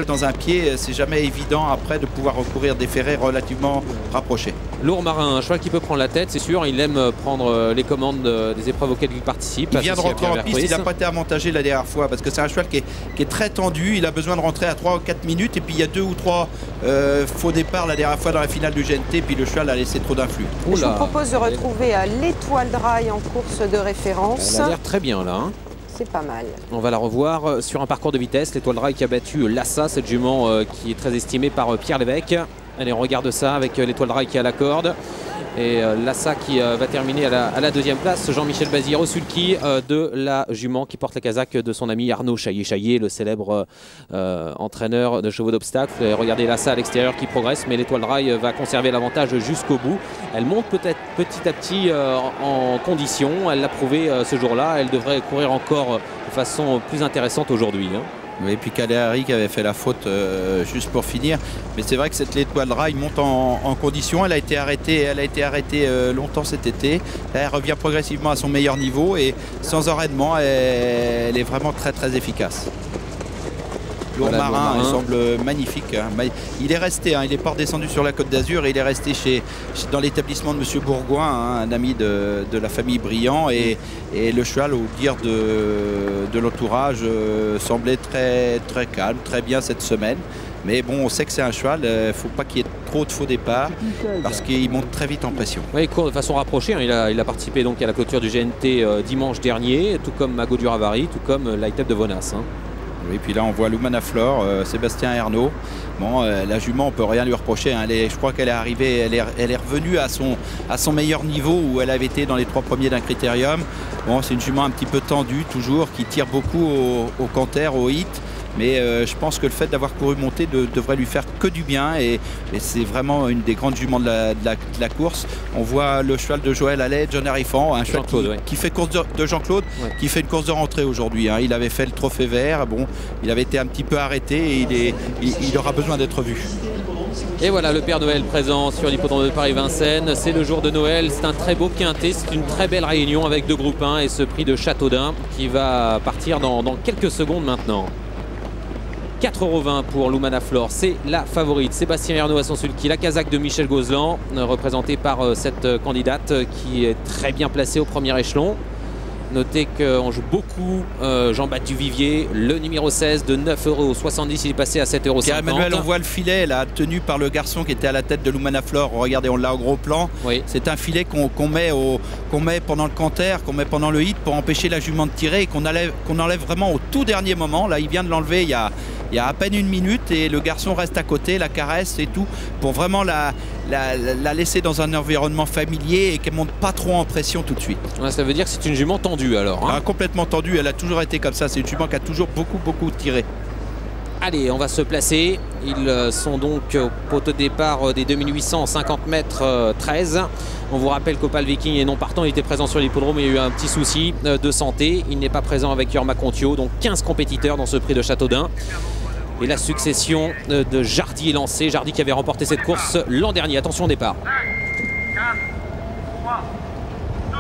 Dans un pied, c'est jamais évident après de pouvoir recourir des ferrets relativement rapprochés. Lourd Marin, un cheval qui peut prendre la tête, c'est sûr. Il aime prendre les commandes des épreuves auxquelles il participe. Il vient de rentrer en piste, il n'a pas été avantagé la dernière fois parce que c'est un cheval qui est très tendu. Il a besoin de rentrer à 3 ou 4 minutes et puis il y a 2 ou 3 faux départs la dernière fois dans la finale du GNT. Puis le cheval a laissé trop d'influx. Je vous propose de retrouver l'Étoile Dry en course de référence. Elle a l'air très bien là. Hein. C'est pas mal. On va la revoir sur un parcours de vitesse. L'Étoile Dry qui a battu Lassa, cette jument qui est très estimée par Pierre Lévesque. Allez, on regarde ça avec l'Étoile Dry qui est à la corde. Et Lassa qui va terminer à la deuxième place. Jean-Michel Bazir au sulky de la jument qui porte la casaque de son ami Arnaud Chaillet, le célèbre entraîneur de chevaux d'obstacles. Regardez Lassa à l'extérieur qui progresse, mais l'Étoile Dry va conserver l'avantage jusqu'au bout. Elle monte peut-être petit à petit en condition. Elle l'a prouvé ce jour-là. Elle devrait courir encore de façon plus intéressante aujourd'hui. Hein. Et puis Caléari qui avait fait la faute juste pour finir. Mais c'est vrai que cette l'Étoile Dry monte en condition. Elle a été arrêtée longtemps cet été. Là, elle revient progressivement à son meilleur niveau et sans enraînement, elle est vraiment très très efficace. Lourd Marin, il semble magnifique. Il est resté, il n'est pas redescendu sur la Côte d'Azur. Il est resté dans l'établissement de M. Bourgoin, un ami de la famille Briand. Et le cheval, au dire de l'entourage, semblait très, très calme, très bien cette semaine. Mais bon, on sait que c'est un cheval, il ne faut pas qu'il y ait trop de faux départs parce qu'il monte très vite en pression. Oui, il court de façon rapprochée. Hein. Il a participé donc à la clôture du GNT dimanche dernier, tout comme Mago du Ravary, tout comme Light Up de Vonas. Hein. Et puis là on voit Lumanaflore, Sébastien Ernaud. Bon, la jument on peut rien lui reprocher. Hein. Je crois qu'elle est arrivée, elle est revenue à son meilleur niveau où elle avait été dans les 3 premiers d'un critérium. Bon, c'est une jument un petit peu tendue toujours, qui tire beaucoup au canter, au hit. Mais je pense que le fait d'avoir couru monter devrait lui faire que du bien et c'est vraiment une des grandes juments de la course. On voit le cheval de Joël Allais, John Harifan, un cheval qui fait course de Jean-Claude, qui fait une course de rentrée aujourd'hui. Hein. Il avait fait le trophée vert, bon, il avait été un petit peu arrêté et il aura besoin d'être vu. Et voilà le Père Noël présent sur l'hippodrome de Paris-Vincennes. C'est le jour de Noël, c'est un très beau quintet, c'est une très belle réunion avec 2 groupes 1 et ce prix de Châteaudun qui va partir dans quelques secondes maintenant. 4,20 € pour Lumanaflore, c'est la favorite. Sébastien Ernaud à son sulky, la casaque de Michel Gozlan, représentée par cette candidate qui est très bien placée au premier échelon. Notez qu'on joue beaucoup Jean-Baptiste Duvivier, le numéro 16 de 9,70 €, il est passé à 7,50 €. Pierre-Emmanuel, on voit le filet là, tenu par le garçon qui était à la tête de Lumanaflore. Regardez, on l'a au gros plan. Oui. C'est un filet qu'on met pendant le canter, qu'on met pendant le hit pour empêcher la jument de tirer et qu'on enlève vraiment au tout dernier moment. Là, il vient de l'enlever il y a à peine 1 minute et le garçon reste à côté, la caresse et tout, pour vraiment la laisser dans un environnement familier et qu'elle ne monte pas trop en pression tout de suite. Ouais, ça veut dire que c'est une jument tendue alors. Hein. Complètement tendue, elle a toujours été comme ça, c'est une jument qui a toujours beaucoup tiré. Allez, on va se placer. Ils sont donc au poteau de départ des 2850 mètres 13. On vous rappelle qu'Opal Viking est non partant, il était présent sur l'hippodrome, il y a eu un petit souci de santé. Il n'est pas présent avec Yorma Contio, donc 15 compétiteurs dans ce prix de Châteaudun. Et la succession de Jardy est lancée. Jardy qui avait remporté cette course l'an dernier. Attention au départ. 5, 4, 3, 2,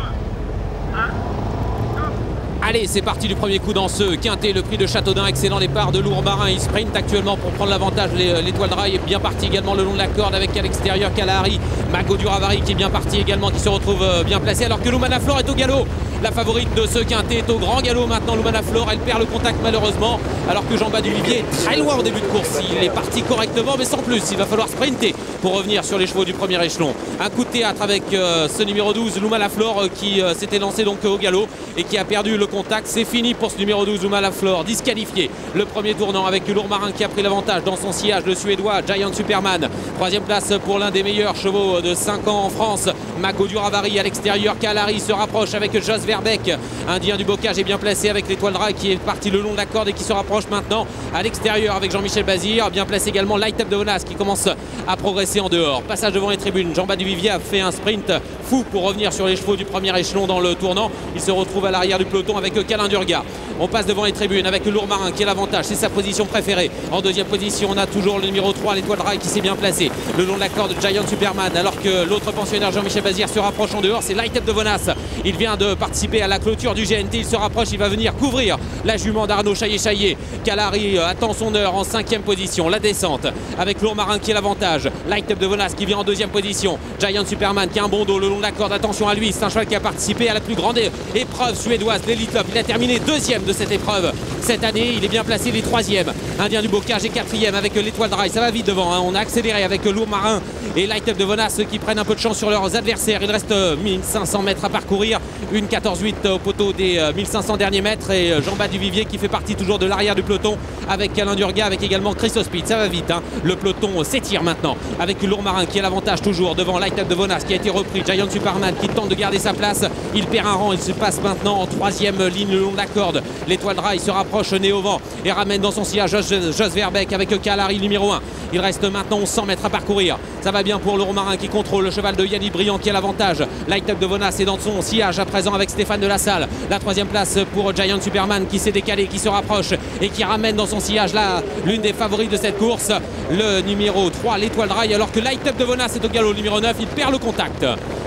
1. Allez, c'est parti du premier coup dans ce quintet, le prix de Châteaudun, excellent départ de Lourd Marin. Il sprint actuellement pour prendre l'avantage. L'Étoile Dry est bien parti également le long de la corde avec à l'extérieur Kalahari. Mago du Ravary qui est bien parti également, qui se retrouve bien placé alors que Lumanaflore est au galop. La favorite de ce quintet est au grand galop maintenant. Lumanaflore, elle perd le contact malheureusement alors que Jean-Baptiste Duvivier est très loin au début de course. Il est parti correctement mais sans plus. Il va falloir sprinter pour revenir sur les chevaux du premier échelon. Un coup de théâtre avec ce numéro 12, Lumanaflore qui s'était lancé donc au galop et qui a perdu le contact. C'est fini pour ce numéro 12, Lumanaflore, disqualifié. Le premier tournant avec Lourd Marin qui a pris l'avantage dans son sillage, le Suédois Giant Superman. 3e place pour l'un des meilleurs chevaux de 5 ans en France, Mago du Ravary. À l'extérieur, Kalahari se rapproche avec Jos Verbeek. Indien du Bocage est bien placé avec l'Étoile Dry qui est parti le long de la corde et qui se rapproche maintenant à l'extérieur avec Jean-Michel Bazir. Bien placé également Light Up de Vonas qui commence à progresser en dehors. Passage devant les tribunes, Jean-Baptiste Duvivier a fait un sprint fou pour revenir sur les chevaux du premier échelon dans le tournant. Il se retrouve à l'arrière du peloton avec Calin Durga. On passe devant les tribunes avec Lourd Marin qui est l'avantage, c'est sa position préférée. En deuxième position, on a toujours le numéro 3, l'Étoile Dry qui s'est bien placé le long de la corde de Giant Superman alors que l'autre pensionnaire Jean-Michel Bazir se rapproche en dehors. C'est Light Up de Vonas. Il vient de participer participer à la clôture du GNT. Il se rapproche, il va venir couvrir la jument d'Arnaud Chaillet-Chaillet. Kalari attend son heure en 5e position. La descente avec Lourmarin qui est l'avantage. Light Up de Vonas qui vient en 2e position. Giant Superman qui a un bon dos le long de la corde. Attention à lui, c'est un cheval qui a participé à la plus grande épreuve suédoise, l'Elite Lopp. Il a terminé 2e de cette épreuve cette année. Il est bien placé, les 3e. Indien du Bocage est 4e avec l'Étoile Dry. Ça va vite devant, hein. On a accéléré avec Lourmarin et Light Up de Vonas qui prennent un peu de chance sur leurs adversaires. Il reste 1500 mètres à parcourir. Une 14-8 au poteau des 1500 derniers mètres. Et Jean-Baptiste Duvivier qui fait partie toujours de l'arrière du peloton avec Alain Durga, avec également Chris Hospit. Ça va vite, hein. Le peloton s'étire maintenant avec Lourmarin qui a l'avantage toujours devant Light Up de Vonas qui a été repris. Giant Superman qui tente de garder sa place. Il perd un rang. Il se passe maintenant en 3e ligne le long de la corde. L'Étoile Dry se rapproche nez au vent et ramène dans son sillage Jos Verbeek avec Kalari numéro 1. Il reste maintenant 100 mètres à parcourir. Ça va bien pour Lourmarin qui contrôle le cheval de Yannick Briand qui a l'avantage. Light Up de Vonas est dans son sillage à présent avec Stéphane de la Salle. La 3e place pour Giant Superman qui s'est décalé, qui se rapproche et qui ramène dans son sillage là l'une des favoris de cette course, le numéro 3, l'Étoile Dry, alors que Light Up de Vonas est au galop, le numéro 9. Il perd le contact.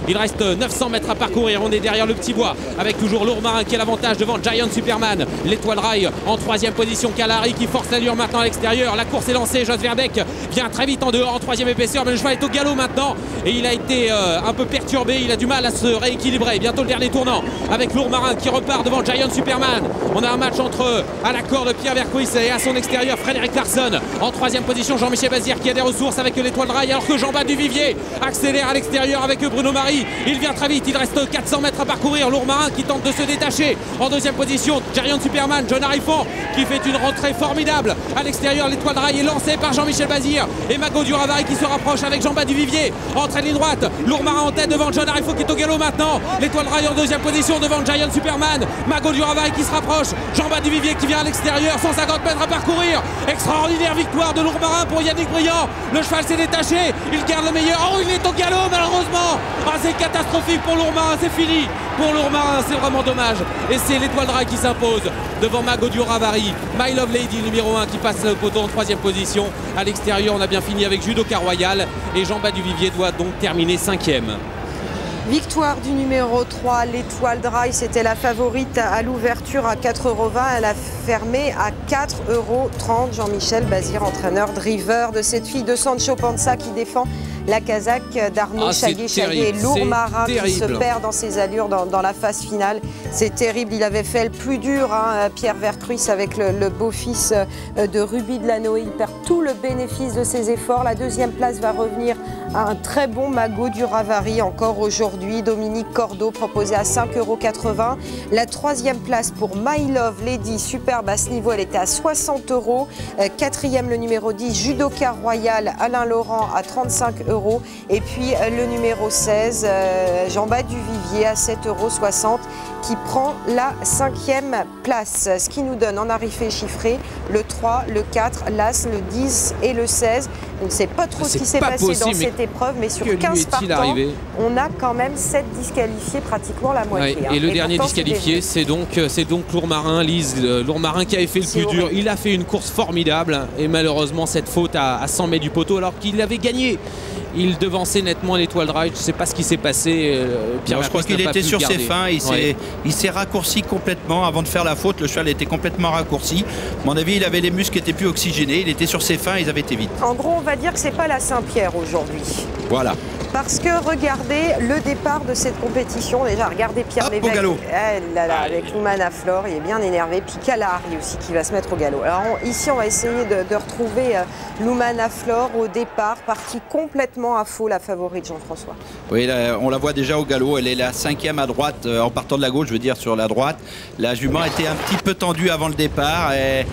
Il reste 900 mètres à parcourir. On est derrière le petit bois avec toujours Lourmarin qui a l'avantage devant Giant Superman. L'Étoile Dry en 3e position. Kalari qui force l'allure maintenant à l'extérieur. La course est lancée. Jos Verbeek vient très vite en dehors en 3e épaisseur. Mais le cheval est au galop maintenant. Et il a été un peu perturbé. Il a du mal à se rééquilibrer. Bientôt le dernier tournant avec Lourmarin qui repart devant Giant Superman. On a un match entre à la corde Pierre Vercouys et à son extérieur Frédéric Larsson. En 3e position Jean-Michel Bazir qui a des ressources avec l'Étoile Dry. Alors que Jean-Baptiste Duvivier accélère à l'extérieur avec Bruno Marie. Il vient très vite, il reste 400 mètres à parcourir. Lourmarin qui tente de se détacher. En 2e position, Giant Superman, John Harifon qui fait une rentrée formidable. À l'extérieur, l'Étoile Dry est lancée par Jean-Michel Bazir. Et Mago Duravari qui se rapproche avec Jean-Baptiste Duvivier. Entre ligne droite, Lourmarin en tête devant John Harifon qui est au galop maintenant. L'Étoile Dry en 2e position devant Giant Superman. Mago Duravari qui se rapproche. Jean-Baptiste Duvivier qui vient à l'extérieur. 150 mètres à parcourir. Extraordinaire victoire de Lourmarin pour Yannick Briand. Le cheval s'est détaché. Il garde le meilleur. Oh, il est au galop malheureusement. Ah, c'est catastrophique pour Lourmarin, c'est fini pour Lourmarin, c'est vraiment dommage. Et c'est l'Étoile Dry qui s'impose devant Mago Duravari. My Love Lady numéro 1 qui passe le poteau en 3e position. À l'extérieur, on a bien fini avec Judoka Royal et Jean-Baptiste Duvivier doit donc terminer 5e. Victoire du numéro 3, l'Étoile Dry, c'était la favorite à l'ouverture à 4,20 €. Elle a fermé à 4,30 €. Jean-Michel Bazir, entraîneur driver de cette fille de Sancho Panza qui défend la casaque d'Arnaud Chaillet-Chaillet. Et Lourmarin qui se perd dans ses allures dans la phase finale. C'est terrible, il avait fait le plus dur, hein, Pierre Vercouys avec le beau-fils de Ruby de Lanoë. Il perd tout le bénéfice de ses efforts. La 2e place va revenir à un très bon Mago Duravari encore aujourd'hui. Dominique Cordeau proposé à 5,80 €. La 3e place pour My Love Lady, superbe à ce niveau, elle était à 60 €. 4e le numéro 10, Judoka Royal, Alain Laurent à 35 €. Et puis le numéro 16, Jean-Baptiste Duvivier à 7,60 € qui prend la 5e place. Ce qui nous donne en arrivée chiffré le 3, le 4, l'As, le 10 et le 16. On ne sait pas trop ce qui s'est passé dans cette épreuve, mais sur 15 partants, on a quand même 7 disqualifiés, pratiquement la moitié. Ouais, et le dernier disqualifié, c'est donc Lourmarin, Lise Lourmarin qui avait fait le plus dur. Il a fait une course formidable et malheureusement cette faute à 100 mètres du poteau alors qu'il avait gagné. Il devançait nettement l'Étoile Dry. Je ne sais pas ce qui s'est passé. Je crois qu'il était sur ses fins. Il s'est raccourci complètement avant de faire la faute. Le cheval était complètement raccourci. À mon avis, il avait les muscles qui étaient plus oxygénés. Il était sur ses fins. Ils avaient été vite. En gros, on va dire que c'est pas la Saint-Pierre aujourd'hui. Voilà. Parce que regardez le départ de cette compétition. Déjà, regardez Pierre Lévesque. Avec Lumana Flore, il est bien énervé. Puis Kalari aussi qui va se mettre au galop. Alors ici, on va essayer de retrouver Lumana Flore au départ, partie complètement à faux, la favorite Jean-François. Oui, là, on la voit déjà au galop. Elle est la 5e à droite, en partant de la gauche, je veux dire sur la droite. La jument était un petit peu tendue avant le départ. Et